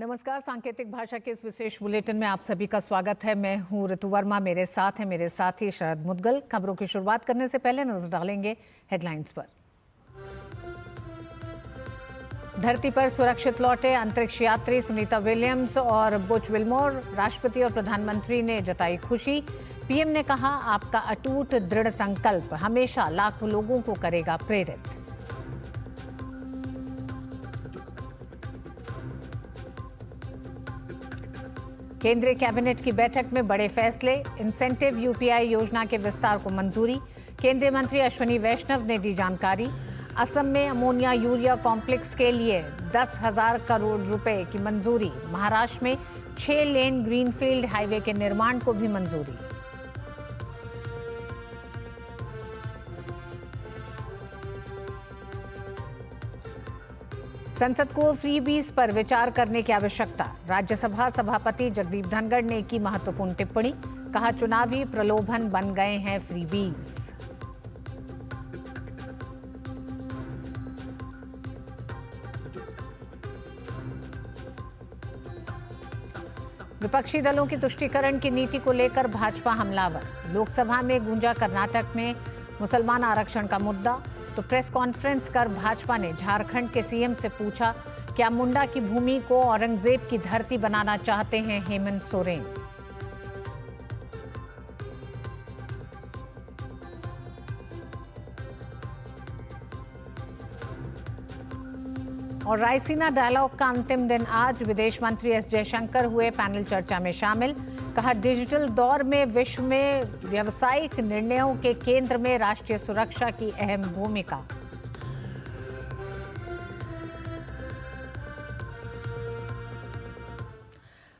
नमस्कार, सांकेतिक भाषा के इस विशेष बुलेटिन में आप सभी का स्वागत है। मैं हूं ऋतु वर्मा, मेरे साथ ही शरद मुदगल। खबरों की शुरुआत करने से पहले नजर डालेंगे हेडलाइंस पर। धरती पर सुरक्षित लौटे अंतरिक्ष यात्री सुनीता विलियम्स और बुच विल्मोर। राष्ट्रपति और प्रधानमंत्री ने जताई खुशी। पीएम ने कहा, आपका अटूट दृढ़ संकल्प हमेशा लाखों लोगों को करेगा प्रेरित। केंद्रीय कैबिनेट की बैठक में बड़े फैसले। इंसेंटिव यूपीआई योजना के विस्तार को मंजूरी। केंद्रीय मंत्री अश्विनी वैष्णव ने दी जानकारी। असम में अमोनिया यूरिया कॉम्प्लेक्स के लिए 10,000 करोड़ रुपए की मंजूरी। महाराष्ट्र में 6 लेन ग्रीनफील्ड हाईवे के निर्माण को भी मंजूरी। संसद को फ्रीबीज पर विचार करने की आवश्यकता। राज्यसभा सभापति जगदीप धनखड़ ने की महत्वपूर्ण टिप्पणी। कहा, चुनावी प्रलोभन बन गए हैं फ्रीबीज। विपक्षी दलों की तुष्टीकरण की नीति को लेकर भाजपा हमलावर। लोकसभा में गूंजा कर्नाटक में मुसलमान आरक्षण का मुद्दा। तो प्रेस कॉन्फ्रेंस कर भाजपा ने झारखंड के सीएम से पूछा, क्या मुंडा की भूमि को औरंगजेब की धरती बनाना चाहते हैं हेमंत सोरेन। और रायसीना डायलॉग का अंतिम दिन आज। विदेश मंत्री एस जयशंकर हुए पैनल चर्चा में शामिल। कहा, डिजिटल दौर में विश्व में व्यावसायिक निर्णयों के केंद्र में राष्ट्रीय सुरक्षा की अहम भूमिका।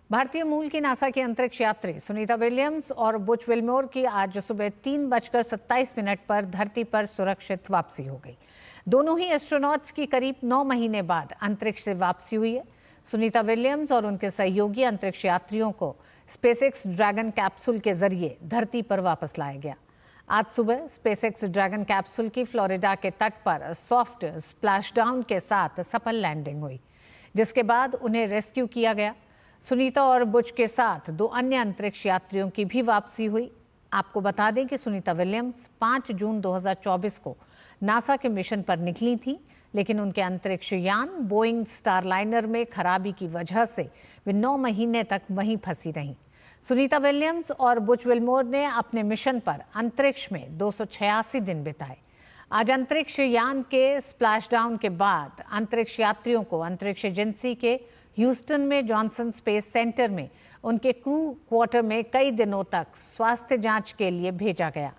भारतीय मूल की नासा की अंतरिक्ष यात्री सुनीता विलियम्स और बुच विल्मोर की आज सुबह 3:27 पर धरती पर सुरक्षित वापसी हो गई। दोनों ही एस्ट्रोनॉट्स की करीब 9 महीने बाद अंतरिक्ष से वापसी हुई है। सुनीता विलियम्स और उनके सहयोगी अंतरिक्ष यात्रियों को स्पेसएक्स ड्रैगन कैप्सूल के जरिए धरती पर वापस लाया गया। आज सुबह स्पेसएक्स ड्रैगन कैप्सूल की फ्लोरिडा के तट पर सॉफ्ट स्प्लैशडाउन के साथ सफल लैंडिंग हुई, जिसके बाद उन्हें रेस्क्यू किया गया। सुनीता और बुच के साथ 2 अन्य अंतरिक्ष यात्रियों की भी वापसी हुई। आपको बता दें कि सुनीता विलियम्स 5 जून 2024 को नासा के मिशन पर निकली थी, लेकिन उनके अंतरिक्ष यान बोइंग स्टारलाइनर में खराबी की वजह से वे 9 महीने तक वहीं फंसी रहीं। सुनीता विलियम्स और बुच विल्मोर ने अपने मिशन पर अंतरिक्ष में 286 दिन बिताए। आज अंतरिक्ष यान के स्प्लैशडाउन के बाद अंतरिक्ष यात्रियों को अंतरिक्ष एजेंसी के ह्यूस्टन में जॉनसन स्पेस सेंटर में उनके क्रू क्वार्टर में कई दिनों तक स्वास्थ्य जांच के लिए भेजा गया,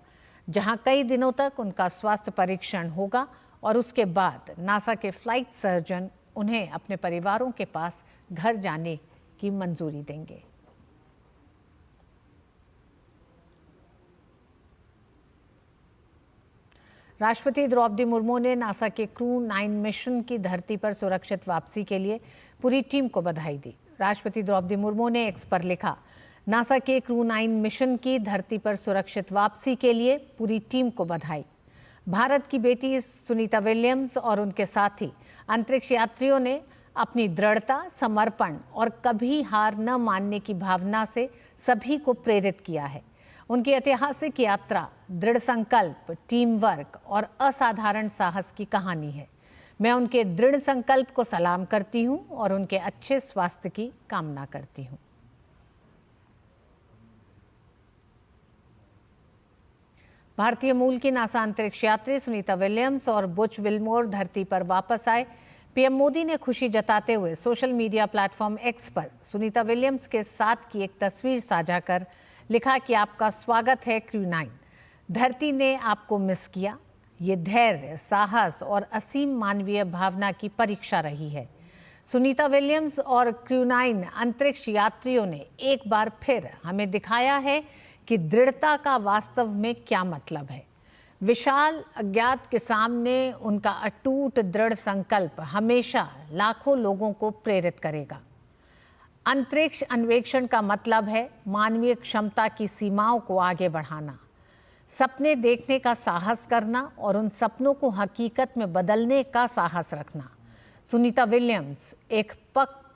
जहां कई दिनों तक उनका स्वास्थ्य परीक्षण होगा और उसके बाद नासा के फ्लाइट सर्जन उन्हें अपने परिवारों के पास घर जाने की मंजूरी देंगे। राष्ट्रपति द्रौपदी मुर्मू ने नासा के क्रू 9 मिशन की धरती पर सुरक्षित वापसी के लिए पूरी टीम को बधाई दी। राष्ट्रपति द्रौपदी मुर्मू ने एक्स पर लिखा, नासा के क्रू 9 मिशन की धरती पर सुरक्षित वापसी के लिए पूरी टीम को बधाई। भारत की बेटी सुनीता विलियम्स और उनके साथी अंतरिक्ष यात्रियों ने अपनी दृढ़ता, समर्पण और कभी हार न मानने की भावना से सभी को प्रेरित किया है। उनकी ऐतिहासिक यात्रा दृढ़ संकल्प, टीम वर्क और असाधारण साहस की कहानी है। मैं उनके दृढ़ संकल्प को सलाम करती हूं और उनके अच्छे स्वास्थ्य की कामना करती हूं। भारतीय मूल की नासा अंतरिक्ष यात्री सुनीता विलियम्स और बुच विल्मोर धरती पर वापस आए। पीएम मोदी ने खुशी जताते हुए सोशल मीडिया प्लेटफॉर्म एक्स पर सुनीता विलियम्स के साथ की एक तस्वीर साझा कर लिखा कि आपका स्वागत है क्रू 9। धरती ने आपको मिस किया। ये धैर्य, साहस और असीम मानवीय भावना की परीक्षा रही है। सुनीता विलियम्स और क्रू 9 अंतरिक्ष यात्रियों ने एक बार फिर हमें दिखाया है कि दृढ़ता का वास्तव में क्या मतलब है। विशाल अज्ञात के सामने उनका अटूट दृढ़ संकल्प हमेशा लाखों लोगों को प्रेरित करेगा। अंतरिक्ष अन्वेषण का मतलब है मानवीय क्षमता की सीमाओं को आगे बढ़ाना, सपने देखने का साहस करना और उन सपनों को हकीकत में बदलने का साहस रखना। सुनीता विलियम्स एक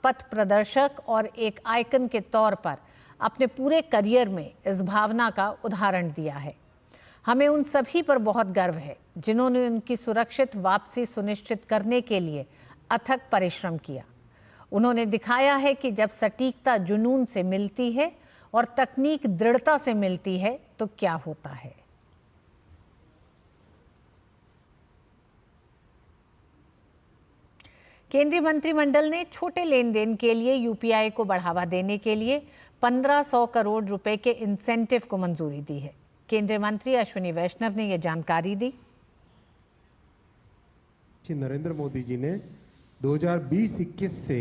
पथ प्रदर्शक और एक आइकन के तौर पर अपने पूरे करियर में इस भावना का उदाहरण दिया है। हमें उन सभी पर बहुत गर्व है जिन्होंने उनकी सुरक्षित वापसी सुनिश्चित करने के लिए अथक परिश्रम किया। उन्होंने दिखाया है कि जब सटीकता जुनून से मिलती है और तकनीक दृढ़ता से मिलती है तो क्या होता है। केंद्रीय मंत्रिमंडल ने छोटे लेन देन के लिए यूपीआई को बढ़ावा देने के लिए 1500 करोड़ रुपए के इंसेंटिव को मंजूरी दी है। केंद्रीय मंत्री अश्विनी वैष्णव ने यह जानकारी दी। श्री नरेंद्र मोदी जी ने 2020-21 से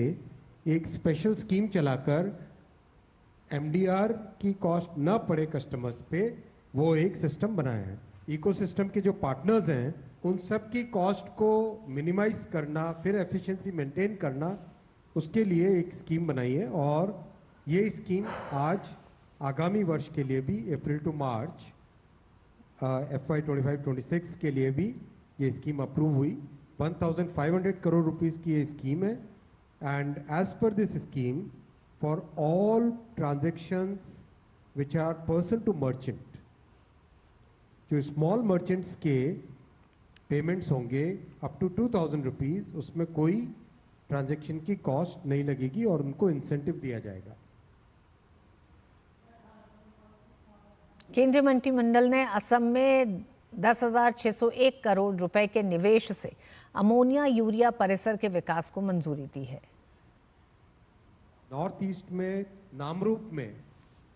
एक स्पेशल स्कीम चलाकर एमडीआर की कॉस्ट न पड़े कस्टमर्स पे वो एक सिस्टम बनाया है। इकोसिस्टम के जो पार्टनर्स हैं उन सब की कॉस्ट को मिनिमाइज करना, फिर एफिशिएंसी मेंटेन करना, उसके लिए एक स्कीम बनाई है। और ये स्कीम आज आगामी वर्ष के लिए भी अप्रैल टू मार्च FY 25-26 के लिए भी ये स्कीम अप्रूव हुई। 1500 करोड़ रुपीस की ये स्कीम है। And as per this scheme for all transactions which are person to merchant, जो स्मॉल मर्चेंट्स के पेमेंट्स होंगे अप टू 2000 रुपीज़, उसमें कोई ट्रांजैक्शन की कॉस्ट नहीं लगेगी और उनको इंसेंटिव दिया जाएगा। केंद्रीय मंत्रिमंडल ने असम में 10,601 करोड़ रुपए के निवेश से अमोनिया यूरिया परिसर के विकास को मंजूरी दी है। नॉर्थ ईस्ट में नामरूप में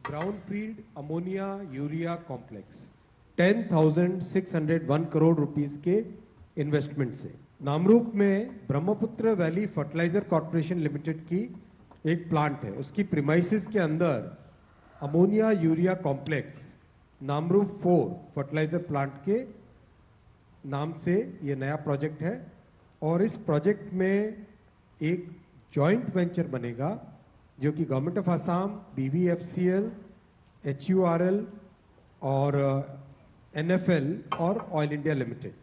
brownfield ammonia urea complex 10,601 crore rupees के इन्वेस्टमेंट से। नामरूप में Brahmaputra Valley Fertilizer Corporation Limited की एक प्लांट है, उसकी प्रीमाइसेस के अंदर ammonia urea complex Namrup 4 fertilizer plant के नाम से ये नया प्रोजेक्ट है। और इस प्रोजेक्ट में एक जॉइंट वेंचर बनेगा जो कि government of Assam, BVFCL, HURL और NFL और ऑयल इंडिया लिमिटेड,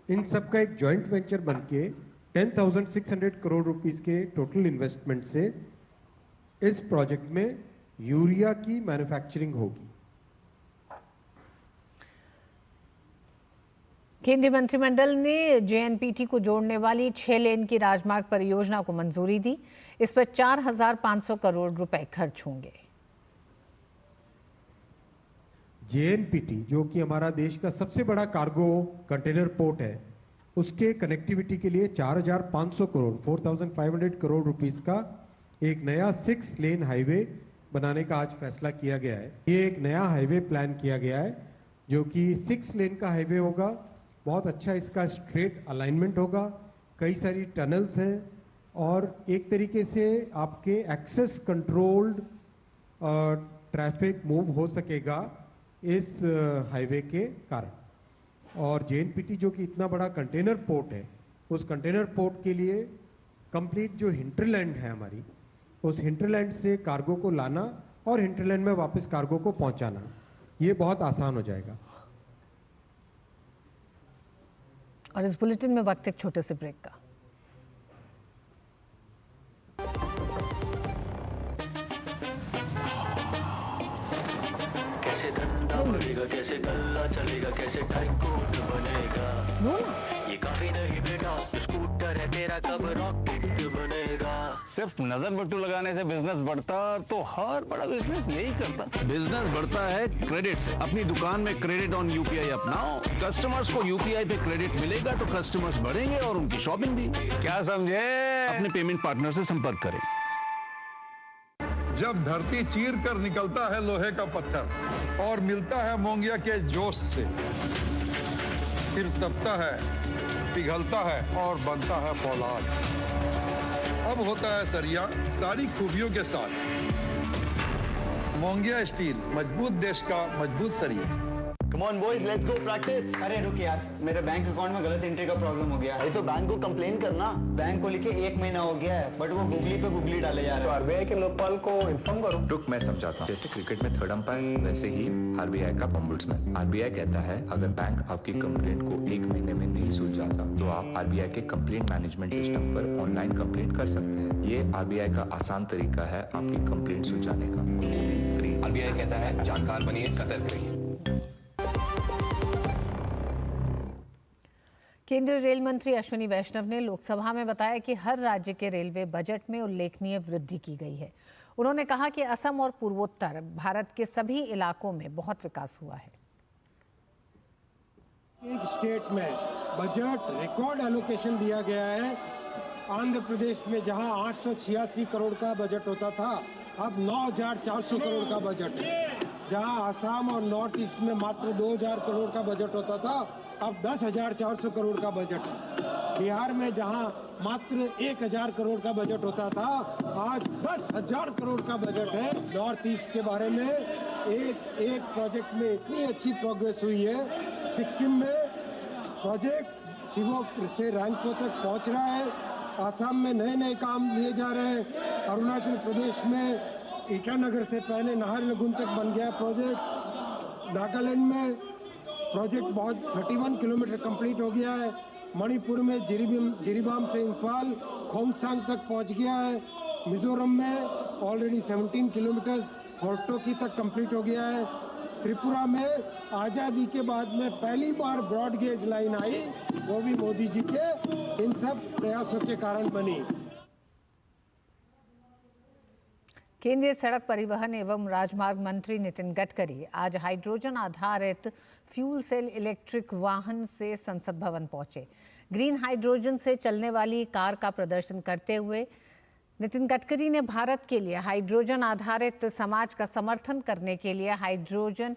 इन सब का एक जॉइंट वेंचर बनके 10,600 करोड़ रुपीस के टोटल इन्वेस्टमेंट से इस प्रोजेक्ट में यूरिया की मैन्युफैक्चरिंग होगी। केंद्रीय मंत्रिमंडल ने JNPT को जोड़ने वाली 6 लेन की राजमार्ग परियोजना को मंजूरी दी। इस पर 4,500 करोड़ रुपए खर्च होंगे। JNPT जो कि हमारा देश का सबसे बड़ा कार्गो कंटेनर पोर्ट है, उसके कनेक्टिविटी के लिए 4,500 करोड़ 4,500 करोड़ रुपीस का एक नया 6 लेन हाईवे बनाने का आज फैसला किया गया है। ये एक नया हाईवे प्लान किया गया है जो कि 6 लेन का हाईवे होगा। बहुत अच्छा इसका स्ट्रेट अलाइनमेंट होगा, कई सारी टनल्स हैं और एक तरीके से आपके एक्सेस कंट्रोल्ड ट्रैफिक मूव हो सकेगा इस हाईवे के कारण। और JNPT जो कि इतना बड़ा कंटेनर पोर्ट है, उस कंटेनर पोर्ट के लिए कंप्लीट जो हिंटरलैंड है हमारी, उस हिंटरलैंड से कार्गो को लाना और हिंटरलैंड में वापस कार्गो को पहुंचाना, ये बहुत आसान हो जाएगा। और इस बुलेटिन में वक्त एक छोटे से ब्रेक का। कैसे धंधा बढ़ेगा, कैसे गल्ला चलेगा, कैसे टाइकून बनेगा, ये काफी नहीं बेटा, स्कूटर है तेरा कब रॉकेट बनेगा। सिर्फ नजर बट्टू लगाने से बिजनेस बढ़ता तो हर बड़ा बिजनेस यही करता। बिजनेस बढ़ता है क्रेडिट से। अपनी दुकान में क्रेडिट ऑन UPI अपनाओ। कस्टमर्स को UPI पे क्रेडिट मिलेगा तो कस्टमर्स बढ़ेंगे और उनकी शॉपिंग भी। क्या समझे? अपने पेमेंट पार्टनर से संपर्क करें। जब धरती चीर कर निकलता है लोहे का पत्थर और मिलता है मोंगिया के जोश से, फिर तपता है, पिघलता है और बनता है फौलाद। अब होता है सरिया सारी खूबियों के साथ। मोंगिया स्टील, मजबूत देश का मजबूत सरिया। Come on boys, let's go practice. अरे रुक यार, मेरे बैंक अकाउंट में गलत एंट्री का प्रॉब्लम हो गया। अरे तो बैंक को कंप्लेन करना। बैंक को लिखे 1 महीना हो गया है, बट वो गूगली पे गूगली डाले जा रहे हैं। तो आरबीआई के लोकपाल को इन्फॉर्म करो। रुक, मैं समझाता हूँ। जैसे क्रिकेट में थर्ड अंपायर, वैसे ही आरबीआई का ओम्बुड्समैन। आरबीआई कहता है अगर बैंक आपकी कंप्लेंट को 1 महीने में नहीं सुलझाता तो आप आरबीआई के कंप्लेंट मैनेजमेंट सिस्टम पर ऑनलाइन कंप्लेंट कर सकते हैं। ये आरबीआई का आसान तरीका है आपकी कंप्लेंट सुलझाने का, फ्री। आरबीआई कहता है जानकार बनिए, सतर्क रहिए। केंद्रीय रेल मंत्री अश्विनी वैष्णव ने लोकसभा में बताया कि हर राज्य के रेलवे बजट में उल्लेखनीय वृद्धि की गई है। उन्होंने कहा कि असम और पूर्वोत्तर भारत के सभी इलाकों में बहुत विकास हुआ है। एक स्टेट में बजट रिकॉर्ड एलोकेशन दिया गया है। आंध्र प्रदेश में जहां 886 करोड़ का बजट होता था, अब 9400 करोड़ का बजट है। जहां आसाम और नॉर्थ ईस्ट में मात्र 2000 करोड़ का बजट होता था, अब 10,400 करोड़ का बजट है। बिहार में जहां मात्र 1000 करोड़ का बजट होता था, आज 10,000 करोड़ का बजट है। नॉर्थ ईस्ट के बारे में एक प्रोजेक्ट में इतनी अच्छी प्रोग्रेस हुई है। सिक्किम में प्रोजेक्ट सिवोक से रैंको तक पहुंच रहा है। आसाम में नए नए काम लिए जा रहे हैं। अरुणाचल प्रदेश में ईटानगर से पहले नाहरलगुन तक बन गया प्रोजेक्ट। नागालैंड में प्रोजेक्ट बहुत 31 किलोमीटर कंप्लीट हो गया है। मणिपुर में जिरीबाम से इम्फाल खोंगसांग तक पहुंच गया है। मिजोरम में ऑलरेडी 17 किलोमीटर्स होर्टोकी तक कंप्लीट हो गया है। त्रिपुरा में आज़ादी के बाद में पहली बार ब्रॉड गेज लाइन आई, वो भी मोदी जी के इन सब प्रयासों के कारण बनी। केंद्रीय सड़क परिवहन एवं राजमार्ग मंत्री नितिन गडकरी आज हाइड्रोजन आधारित फ्यूल सेल इलेक्ट्रिक वाहन से संसद भवन पहुंचे। ग्रीन हाइड्रोजन से चलने वाली कार का प्रदर्शन करते हुए नितिन गडकरी ने भारत के लिए हाइड्रोजन आधारित समाज का समर्थन करने के लिए हाइड्रोजन